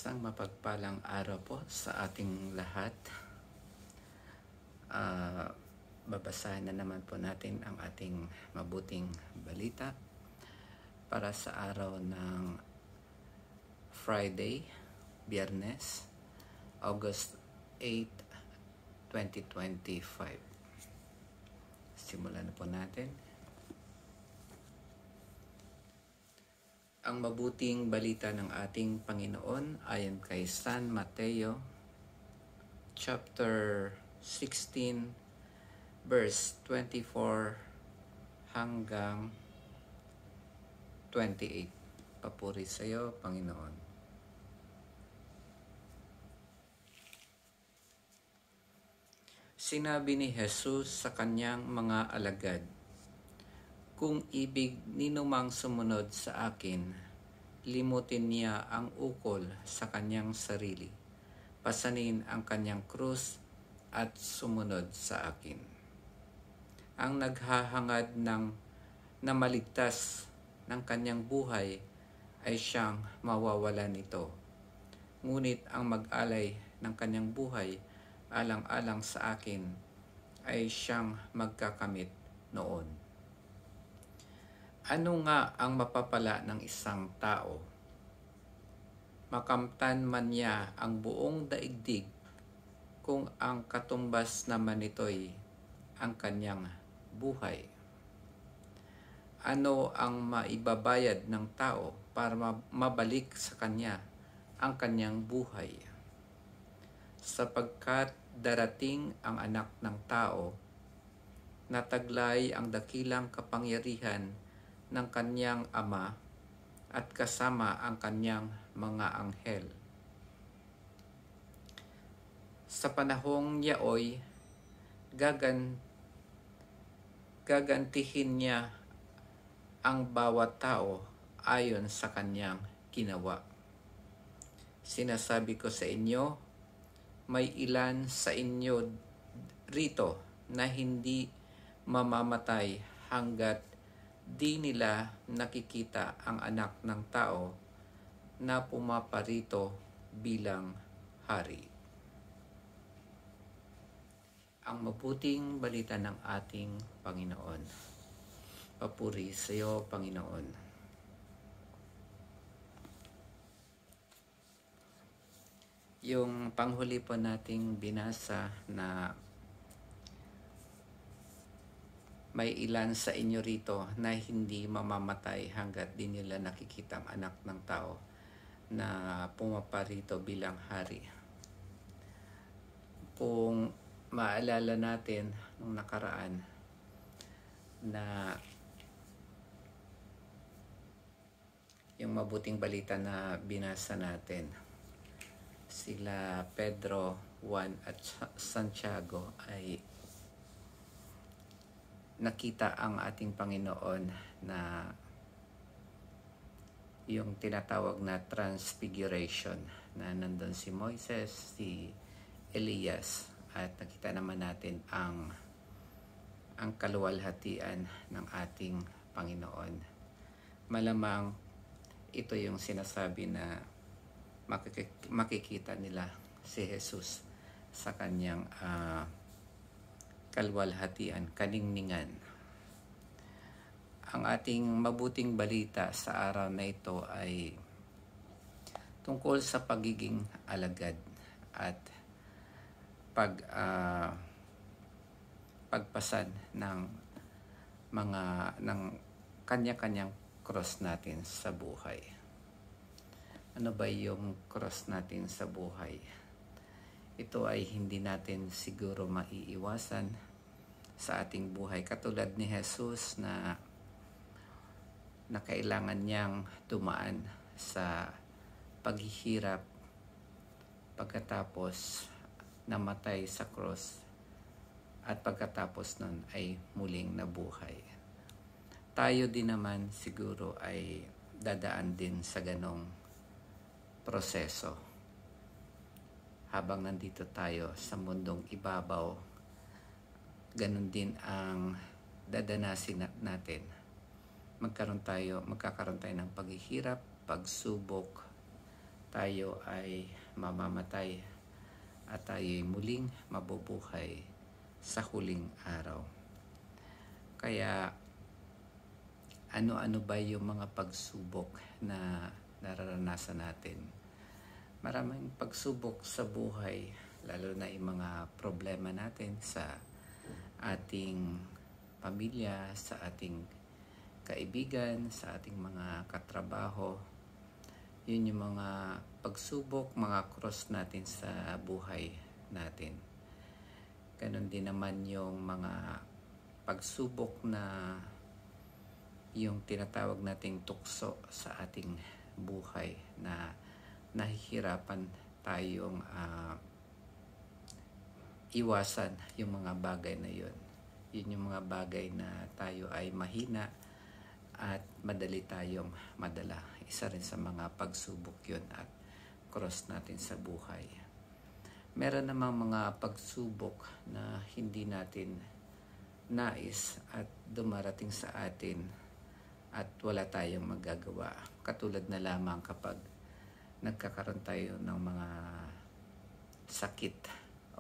Isang mapagpalang araw po sa ating lahat. Babasahin na naman po natin ang ating mabuting balita para sa araw ng Friday, Biyernes, August 8, 2025. Simulan na po natin. Ang mabuting balita ng ating Panginoon ayon kay San Mateo chapter 16 verse 24 hanggang 28. Papuri sa iyo, Panginoon. Sinabi ni Jesus sa kanyang mga alagad, "Kung ibig ninumang sumunod sa akin, limutin niya ang ukol sa kanyang sarili, pasanin ang kanyang krus at sumunod sa akin. Ang naghahangad na maligtas ng kanyang buhay ay siyang mawawala nito. Ngunit ang mag-alay ng kanyang buhay alang-alang sa akin ay siyang magkakamit noon." Ano nga ang mapapala ng isang tao? Makamtan man niya ang buong daigdig kung ang katumbas naman nito'y ang kanyang buhay. Ano ang maibabayad ng tao para mabalik sa kanya ang kanyang buhay? Sapagkat darating ang anak ng tao, nataglay ang dakilang kapangyarihan ng kanyang ama at kasama ang kanyang mga anghel. Sa panahong yaoy, gagantihin niya ang bawat tao ayon sa kanyang ginawa. Sinasabi ko sa inyo, may ilan sa inyo rito na hindi mamamatay hanggat di nila nakikita ang anak ng tao na pumaparito bilang hari. Ang mabuting balita ng ating Panginoon. Papuri sa iyo, Panginoon. Yung panghuli po nating binasa na may ilan sa inyo rito na hindi mamamatay hanggat di nila nakikita ang anak ng tao na pumaparito bilang hari. Kung maalala natin nung nakaraan na yung mabuting balita na binasa natin, sila Pedro, Juan at Santiago ay nakita ang ating Panginoon na yung tinatawag na transfiguration, na nandun si Moises, si Elias, at nakita naman natin ang kaluwalhatian ng ating Panginoon. Malamang ito yung sinasabi na makikita nila si Jesus sa kanyang kaluwalhatian, kaningningan. Ang ating mabuting balita sa araw na ito ay tungkol sa pagiging alagad at pagpasad ng kanya-kanyang cross natin sa buhay. Ano ba yung cross natin sa buhay? Ito ay hindi natin siguro maiiwasan sa ating buhay. Katulad ni Jesus na kailangan niyang dumaan sa paghihirap pagkatapos namatay sa cross at pagkatapos nun ay muling nabuhay. Tayo din naman siguro ay dadaan din sa ganong proseso. Habang nandito tayo sa mundong ibabaw, ganun din ang dadanasin natin. Magkakaroon tayo ng paghihirap, pagsubok, tayo ay mamamatay at tayo ay muling mabubuhay sa huling araw. Kaya ano-ano ba yung mga pagsubok na nararanasan natin? Maraming pagsubok sa buhay, lalo na yung mga problema natin sa ating pamilya, sa ating kaibigan, sa ating mga katrabaho. Yun yung mga pagsubok, mga cross natin sa buhay natin. Ganon din naman yung mga pagsubok na yung tinatawag nating tukso sa ating buhay na nahihirapan tayong iwasan yung mga bagay na yun. Yun yung mga bagay na tayo ay mahina at madali tayong madala. Isa rin sa mga pagsubok yun at cross natin sa buhay. Meron namang mga pagsubok na hindi natin nais at dumarating sa atin at wala tayong magagawa. Katulad na lamang kapag nagkakaroon tayo ng mga sakit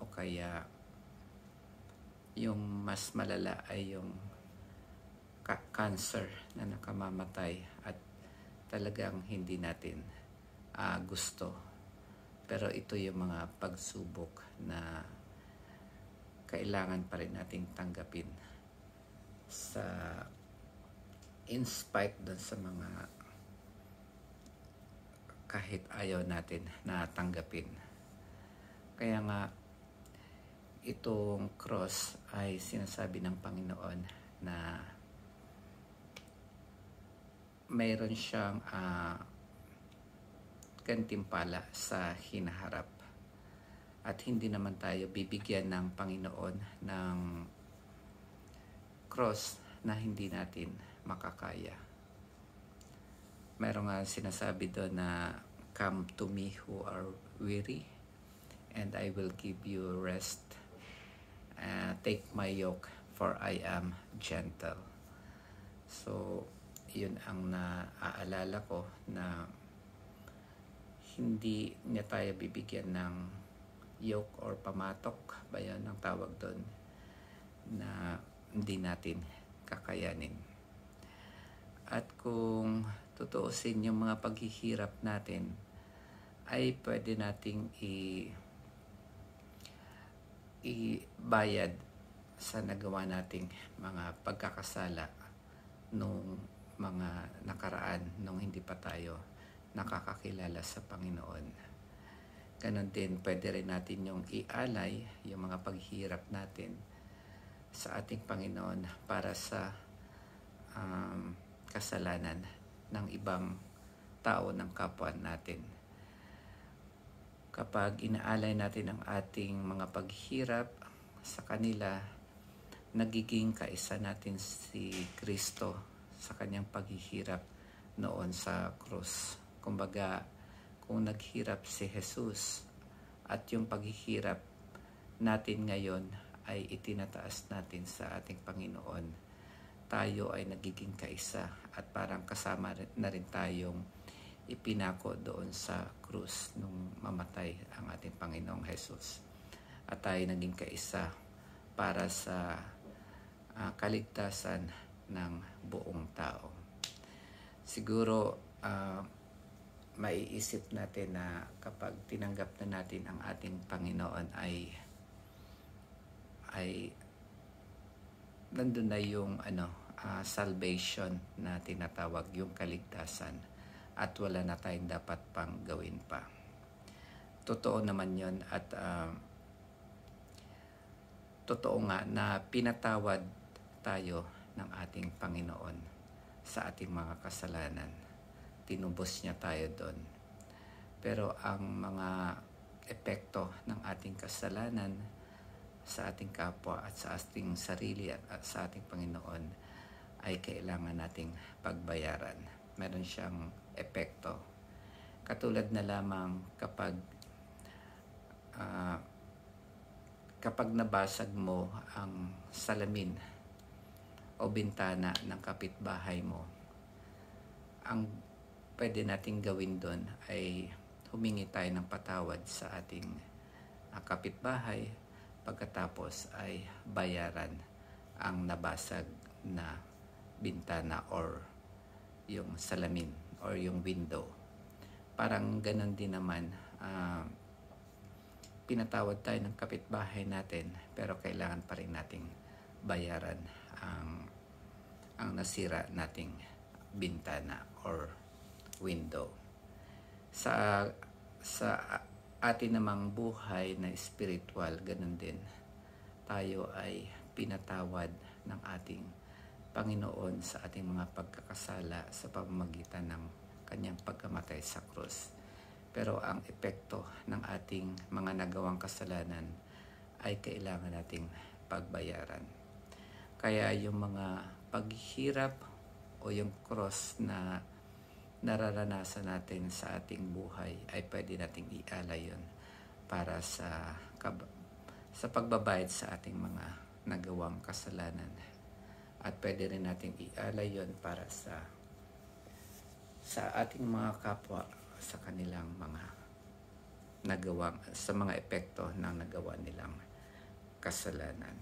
o kaya yung mas malala ay yung cancer na nakamamatay at talagang hindi natin gusto. Pero ito yung mga pagsubok na kailangan pa rin nating tanggapin sa in spite dun sa mga kahit ayaw natin na tanggapin. Kaya nga itong cross ay sinasabi ng Panginoon na mayroon siyang gantimpala sa hinaharap. At hindi naman tayo bibigyan ng Panginoon ng cross na hindi natin makakaya. Mayroon nga sinasabi doon na, "Come to me who are weary, and I will give you rest. Take my yoke, for I am gentle." So, yun ang naaalala ko na hindi niya tayo bibigyan ng yoke or pamatok ba yun ang tawag doon na hindi natin kakayanin. At kung tutuusin yung mga paghihirap natin ay pwede nating ibayad sa nagawa nating mga pagkakasala nung mga nakaraan nung hindi pa tayo nakakakilala sa Panginoon. Ganon din, pwede rin natin yung ialay yung mga paghihirap natin sa ating Panginoon para sa kasalanan ng ibang tao, ng kapwa natin. Kapag inaalay natin ang ating mga paghihirap sa kanila, nagiging kaisa natin si Kristo sa kanyang paghihirap noon sa krus. Kumbaga, kung naghirap si Jesus at yung paghihirap natin ngayon ay itinataas natin sa ating Panginoon, tayo ay nagiging kaisa at parang kasama na rin tayong ipinako doon sa krus nung mamatay ang ating Panginoong Jesus. At tayo naging kaisa para sa kaligtasan ng buong tao. Siguro maiisip natin na kapag tinanggap na natin ang ating Panginoon ay nandun na yung salvation na tinatawag, yung kaligtasan, at wala na tayong dapat pang gawin pa. Totoo naman yun at totoo nga na pinatawad tayo ng ating Panginoon sa ating mga kasalanan. Tinubos niya tayo doon. Pero ang mga epekto ng ating kasalanan sa ating kapwa at sa ating sarili at sa ating Panginoon ay kailangan nating pagbayaran. Meron siyang epekto. Katulad na lamang kapag nabasag mo ang salamin o bintana ng kapitbahay mo, ang pwede nating gawin doon ay humingi tayo ng patawad sa ating kapitbahay, pagkatapos ay bayaran ang nabasag na bintana or yung salamin or yung window. Parang ganun din naman, pinatawad tayo ng kapitbahay natin pero kailangan pa rin nating bayaran ang nasira nating bintana or window. Sa atin namang buhay na spiritual, ganun din. Tayo ay pinatawad ng ating Panginoon sa ating mga pagkakasala sa pamamagitan ng kanyang pagkamatay sa krus. Pero ang epekto ng ating mga nagawang kasalanan ay kailangan nating pagbayaran. Kaya yung mga paghihirap o yung cross na nararanasan natin sa ating buhay ay pwede nating ialay yun para sa pagbabayad sa ating mga nagawang kasalanan. At pwede rin nating ialay yun para sa ating mga kapwa sa kanilang mga sa mga epekto ng nagawa nilang kasalanan.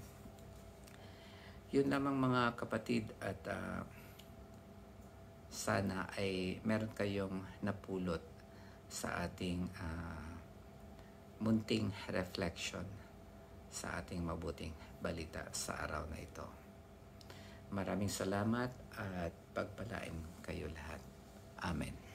Yun lamang mga kapatid, at sana ay meron kayong napulot sa ating munting reflection sa ating mabuting balita sa araw na ito. Maraming salamat at pagpalain kayo lahat. Amen.